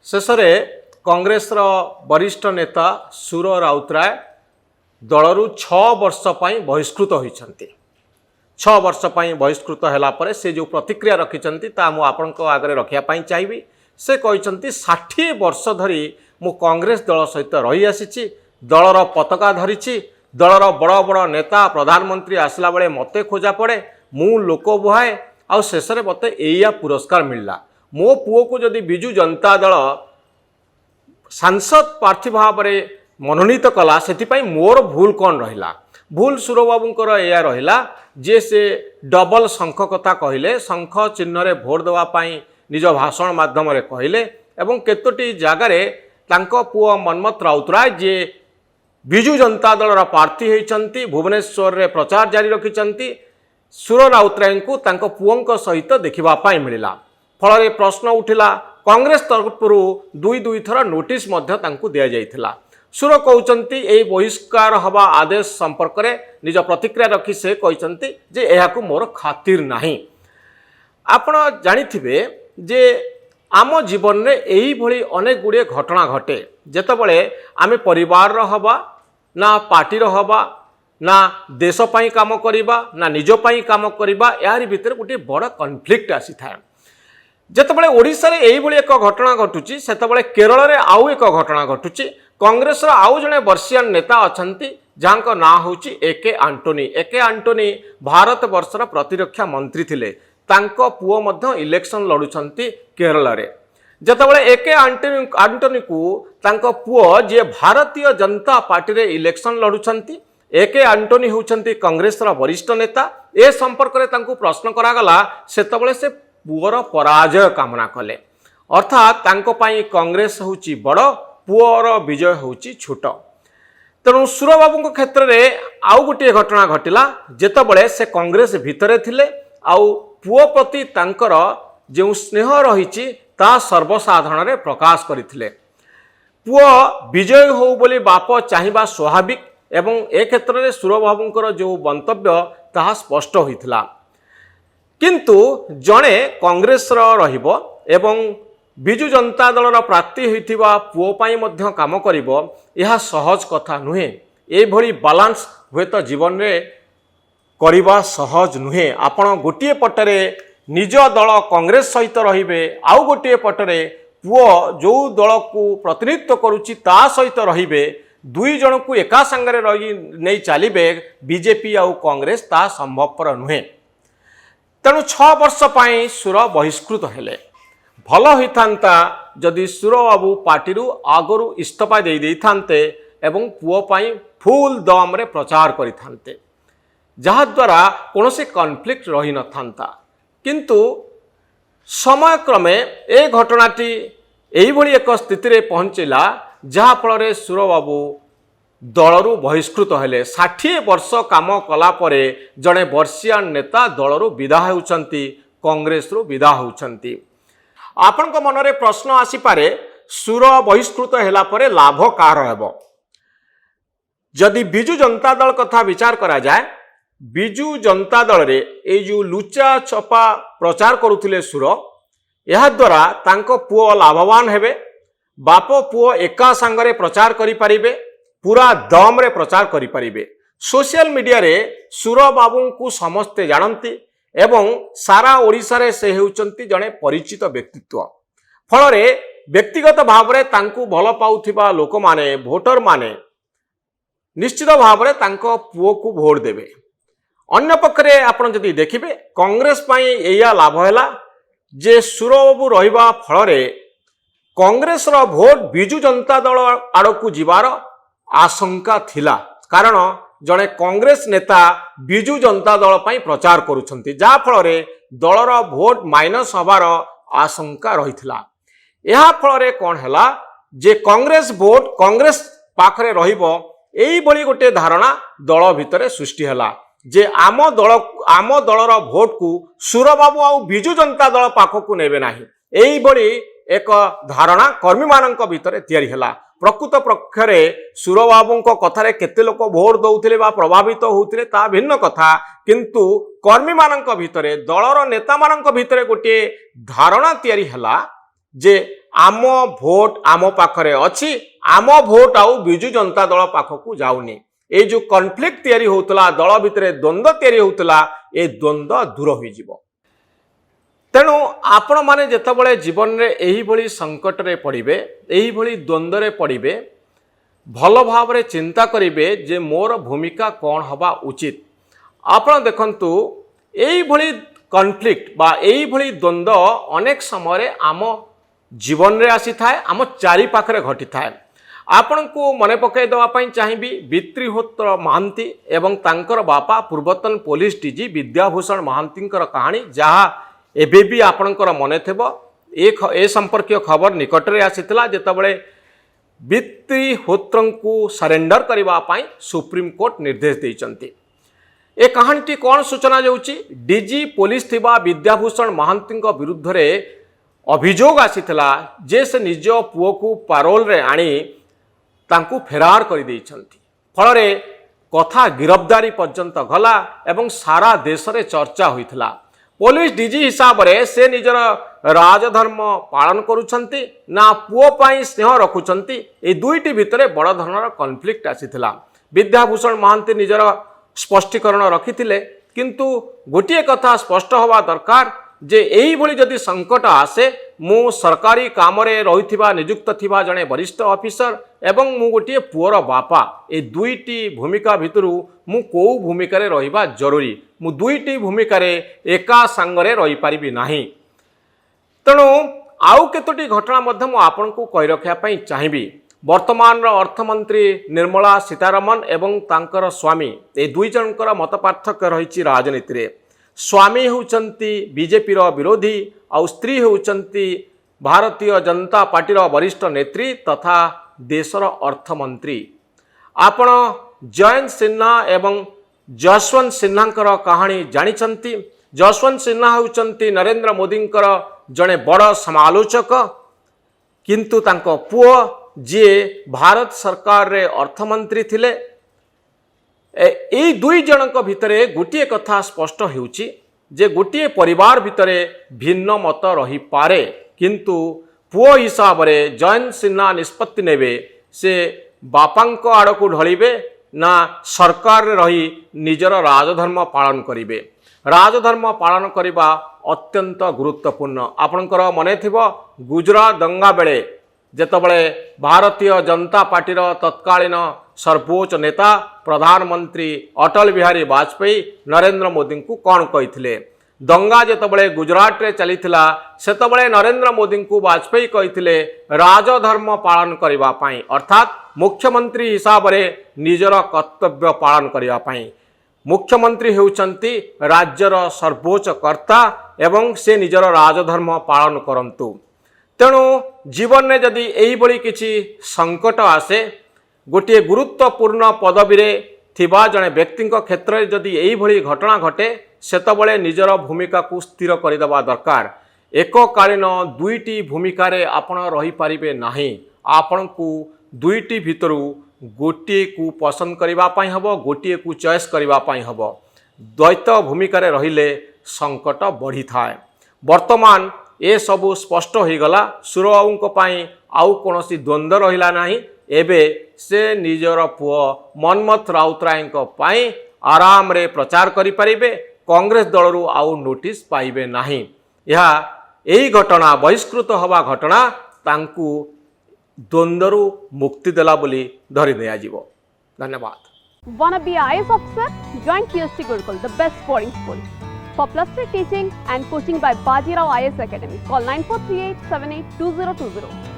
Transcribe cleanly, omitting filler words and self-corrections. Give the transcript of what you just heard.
शेषे कांग्रेस वरिष्ठ नेता सुर राउतराय दलरू 6 वर्ष बहिष्कृत होती 6 वर्ष बहिष्कृत है से जो प्रतिक्रिया रखिंट आपण आगे रखापी चाहिए। से कहते 60 वर्ष धरी मु कांग्रेस दल सहित रही आसी दलर पताका धरी दलर बड़ बड़ नेता प्रधानमंत्री आसला बेले मते खोजा पड़े मु लोक बुहाए आ शेष में मत या पुरस्कार मिलला। मो पुओ को जदि बिजु जनता दल सांसद प्रार्थी भाव में मनोनीत कला से मोर भूल कौन रहा भूल सुर बाबूंकर या रहा जे से डबल शंख कथा कहले शंख चिन्ह रे भोट देवाई निज भाषण माध्यम कहले एवं केतोटी जगार पुओ मनमत राउतराय जे बिजु जनता दल प्रार्थी होती भुवनेश्वर रे प्रचार जारी रखिंट सुर राउतराय को पुओं सहित देखापी मिलला। फल प्रश्न उठिला कांग्रेस तरफ दुई थर नोटिस दि जाइथिला। सुर कहते यही बहिष्कार हवा आदेश संपर्क में निज प्रतिक्रिया रखी से कहते जे यह मोर खातिर नहीं। आपण जानिथिबे जे आम जीवन में यही भली अनेक गुड़े घटना घटे जेतबले आमे परिवार हवा ना पार्टी हवा ना देश पाई काम करिबा ना निज पाई काम करिबा यार भीतर गोटे बड़ कन्फ्लिक्ट आसी थाए। जेतबले ओडिशा रे एही भली एक घटना घटुची सेतबले केरल रे आउ एक घटना घटुची। कांग्रेस रो आउ जने वर्षियान नेता अछंती जांको ना होची एके आंटोनी। एके आंटोनी भारत वर्षर प्रतिरक्षा मंत्री थिले तांको पुओ मध्य इलेक्शन लड़ुछंती केरल रे। जेतबले एके आंटोनी को तांको पुओ जे भारतीय जनता पार्टी रे इलेक्शन लड़ुछंती एके आंटोनी होउछंती कांग्रेस रो वरिष्ठ नेता। ए संपर्क रे तांको प्रश्न करागला सेतबले से पुओर पराजय कामना कले अर्थात तांको पाई कांग्रेस होउची बड़ पुओर विजय होउची छोट। तेणु सुर बाबू क्षेत्र में आउ गोटे घटना घटिला जेतबले से कांग्रेस भितरे थिले आउ पुओ प्रति तांकर जो स्नेह रही ता सर्वसाधारण रे प्रकाश करथिले। पुओ विजय हो बोली बाप चाहिबा स्वाभाविक एवं ए क्षेत्र में सुर बाबूंकर जो मंतव्य ताहा स्पष्ट होइथिला। किंतु जड़े कांग्रेस रहिबो एवं बिजु जनता दल प्रार्थी होइथिबा पुओ पाई मध्य काम करिबो यह सहज कथा नुहे। ए भली बालांस हुए तो जीवन में करिबा सहज नुहे। आपण गोटे पटरे निज दल कांग्रेस सहित रहिबे आउ गोटे पटरे पुओ जो दल को प्रतिनिधित्व करुची ता सहित रहिबे दुई जन को एका संगरे रही नहीं चलिबे बीजेपी आउ कांग्रेस ता संभवपर नुहे। तेणु 6 वर्ष पाई सुर बहिष्कृत हेले भल होता जदि सुर बाबू पार्टी आगरू इस्तीफा दे देते एवं पुओ पाई फुल दम रे प्रचार करिथान्ते जहाद्वारा कौन से कन्फ्लिक्ट रही न था। किंतु समय क्रमे ए घटनाटी यही भली एक स्थिति रे पहुँचला जहा फल सुर बाबू दलरू बहिष्कृत हेले। 60 वर्ष काम कला परे जड़े वर्षियान नेता दलरू विदा होउछंती कांग्रेस रु विदा होउछंती। आपण को मन रे प्रश्न आसी पारे सुर बहिष्कृत हेला परे लाभ कार हेबो। जदि बिजु जनता दल कथा विचार करा जाए बिजु जनता दल रे ए जो लुचा छपा प्रचार करुथिले सुर यह द्वारा तांको पुओ लाभवान हेबे। बाप पुओ एका संगरे प्रचार करि परिबे पूरा दम रे प्रचार करि परिबे। सोशल मीडिया रे सुर बाबू को समस्ते जानती एवं सारा ओडिशा रे से हेउचंती जने परिचित व्यक्तित्व। फल रे व्यक्तिगत भाव रे तांकु भल पाउथिबा लोक माने भोटर माने निश्चित भाव रे तांको पुओ को भोट देबे। अन्य पक्षरे आपण जदि देखिबे कांग्रेस पाई एया लाभ हैला जे सुर बाबू रहिबा फल रे कांग्रेस रो भोट बिजु जनता दल आड़कू जीवार आशंका थिला कारण जड़े कांग्रेस नेता बिजु जनता दल पाई प्रचार करुछंती जा फल रे दलर भोट माइनस हबार आशंका रहिथिला। यह फल रे कोन हैला जे कांग्रेस भोट कांग्रेस पाखरे रहिबो एई बली गोटे धारणा दल भितरे सृष्टि हैला जे आम दलर भोट को सुर बाबू आउ बिजु जनता दल पाखकू नेबे नाही। एई बली एक धारणा कर्मी मानक भितरे तैयारी हैला। प्रकृत पक्षरे सुर बाबू कथार केते लोक भोट दौथिले बा प्रभावित होउथिले ता भिन्न कथा किंतु कर्मी मानक भितरे दलर नेता मानक भितरे गोटे धारणा तैयारी हैला जे आम भोट आम पाखरे अच्छी आम भोट आउ बिजु जनता दल पाखकू जाऊनी ये जो कॉन्फ्लिक्ट तैयारी होतला दल भितर द्वंद्व तैयारी होतला ए द्वंद्व दूर होई जिवो। तेणु आपण माने जेतबळे जीवन रे एही भली संकट रे पड़िबे एही भली द्वंद्व रे पड़िबे भल भाव रे चिंता करिवे जे मोर भूमिका कौन हवा उचित। आपण देखंतु एही भली कॉन्फ्लिक्ट बा एही भली द्वंद्व अनेक समय आम जीवन रे आसी थाए आम चारि पाखरे घटी थाए। आपण को मने पकई दवा पई चाहिबी बित्रिहोत्र महांती एवं तांकर बापा पूर्वतन पुलिस डीजी विद्याभूषण महांतींकर कहानी जहा एबे भी आपणकर मने थेबो ए संपर्कीय खबर निकट रे आसीतला जेतबळे बित्रिहोत्रंकु सरेंडर करबा पई सुप्रीम कोर्ट निर्देश दैचंती। ए कहानीटी कौन सूचना जाउची डीजी पुलिस थिबा विद्याभूषण महांतींक विरुद्ध रे अभियोग आसीतला जे से निज पुओ को पारोल रे आनी तांकु फेरार कर देइछंती। फल रे कथा गिरफ्तारी पर्यंत गला एवं सारा देश रे चर्चा होइतला। पुलिस डीजी हिसाब रे से निजर राजधर्म पालन करुछंती ना पुओ पाई स्नेह रखुछंती ए दुईटी भितरे बड़ धरणर कॉन्फ्लिक्ट आसीथिला। विद्याभूषण महांती निजर स्पष्टीकरण रखिथिले किंतु गोटिए कथा स्पष्ट होवा दरकार जे एही भली जदि संकट आसे मु सरकारी काम रे रहिथिबा नियुक्त थिबा जणे वरिष्ठ ऑफिसर एवं मु गोटिए पुओर बापा ए दुईटी भूमिका भितरु मु को भूमिका रे रहिबा जरूरी मु दुईटी भूमिका रे एका संगरे रहि परिबि नाही। तेणु आउ केतोटी घटना मध्य मु आपनकु कहि रखिया पई चाहिबी। वर्तमान अर्थमंत्री निर्मला सीतारमण एवं तांकर स्वामी ए दुई जनकर मत पार्थक्य रहिछि राजनीति रे। स्वामी होउचंती बीजेपी रो विरोधी और स्त्री होउचंती भारतीय जनता पार्टी रो वरिष्ठ नेत्री तथा देशर अर्थमंत्री। आपण जयंत सिन्हा एवं जसवंत सिन्हांकर कहानी जानिचंती। जसवंत सिन्हा होउचंती नरेंद्र मोदींकर जड़े बड़ समालोचक किंतु तांको पुओ जे भारत सरकार रे अर्थमंत्री थिले। ए दुई जनक भितरे गोटिए कथा स्पष्ट होउची जे गोटिए परिवार भितरे भिन्न मत रही पारे किंतु पुओ हिसाब रे जयंत सिन्हा निष्पत्ति नेबे से बापांक आड़को ढलिबे ना सरकार रे रही निजर राजधर्म पालन करिवे। राजधर्म पालन करिबा अत्यंत गुरुत्वपूर्ण। आपणकर मने थिबो गुजरात दंगा बेले जेतबळे भारतीय जनता पार्टी तत्कालीन सर्वोच्च नेता प्रधानमंत्री अटल बिहारी वाजपेयी नरेंद्र मोदी को कौन कही दंगा जेतबळे गुजरात रे चलीथिला सेतबळे नरेंद्र मोदी को वाजपेयी कही राजधर्म पालन करिबा पई अर्थात मुख्यमंत्री हिसाब रे निजर कर्तव्य पालन करिबा पई। मुख्यमंत्री हेउचंती राज्यर सर्वोच्च कर्ता एवं से निजर राजधर्म पालन करंतु। तेणु जीवन में जदि एही बड़ी किछि संकट आसे गोटे गुरुत्वपूर्ण पदवी रे थिबा जने व्यक्ति क्षेत्र में जदि एही भली घटना घटे सेतबळे निजर भूमिका को स्थिर करदेवा दरकार। एककालीन दुईटी भूमिका रे आपण रही पारिबे नाही। आपण को दुईटी भितरु गोटे को पसंद करबा पई हबो गोटे को चॉइस करबा पई हबो। द्वैत भूमिका रे रहिले संकट बढ़ी थाए। वर्तमान ए सबु स्पष्ट हो गला। सुरबाबू पाई आउ कोनोसी द्वंद्व रहिला नाही। एबे से निजर पुओ मनमथ राउतराय पाई आराम रे प्रचार करि परिबे। कांग्रेस दलरू आउ नोटिस पाइबे नाही। यह एही घटना बहिष्कृत हवा घटना तांकू द्वंद्वरू मुक्ति देला बोली धरि दिया जिवो। धन्यवाद। Wanna be IAS officer? Join PST Gurukul, the best boarding school. For plus 3 teaching and coaching by Bajirao IAS Academy, call 9438 782020.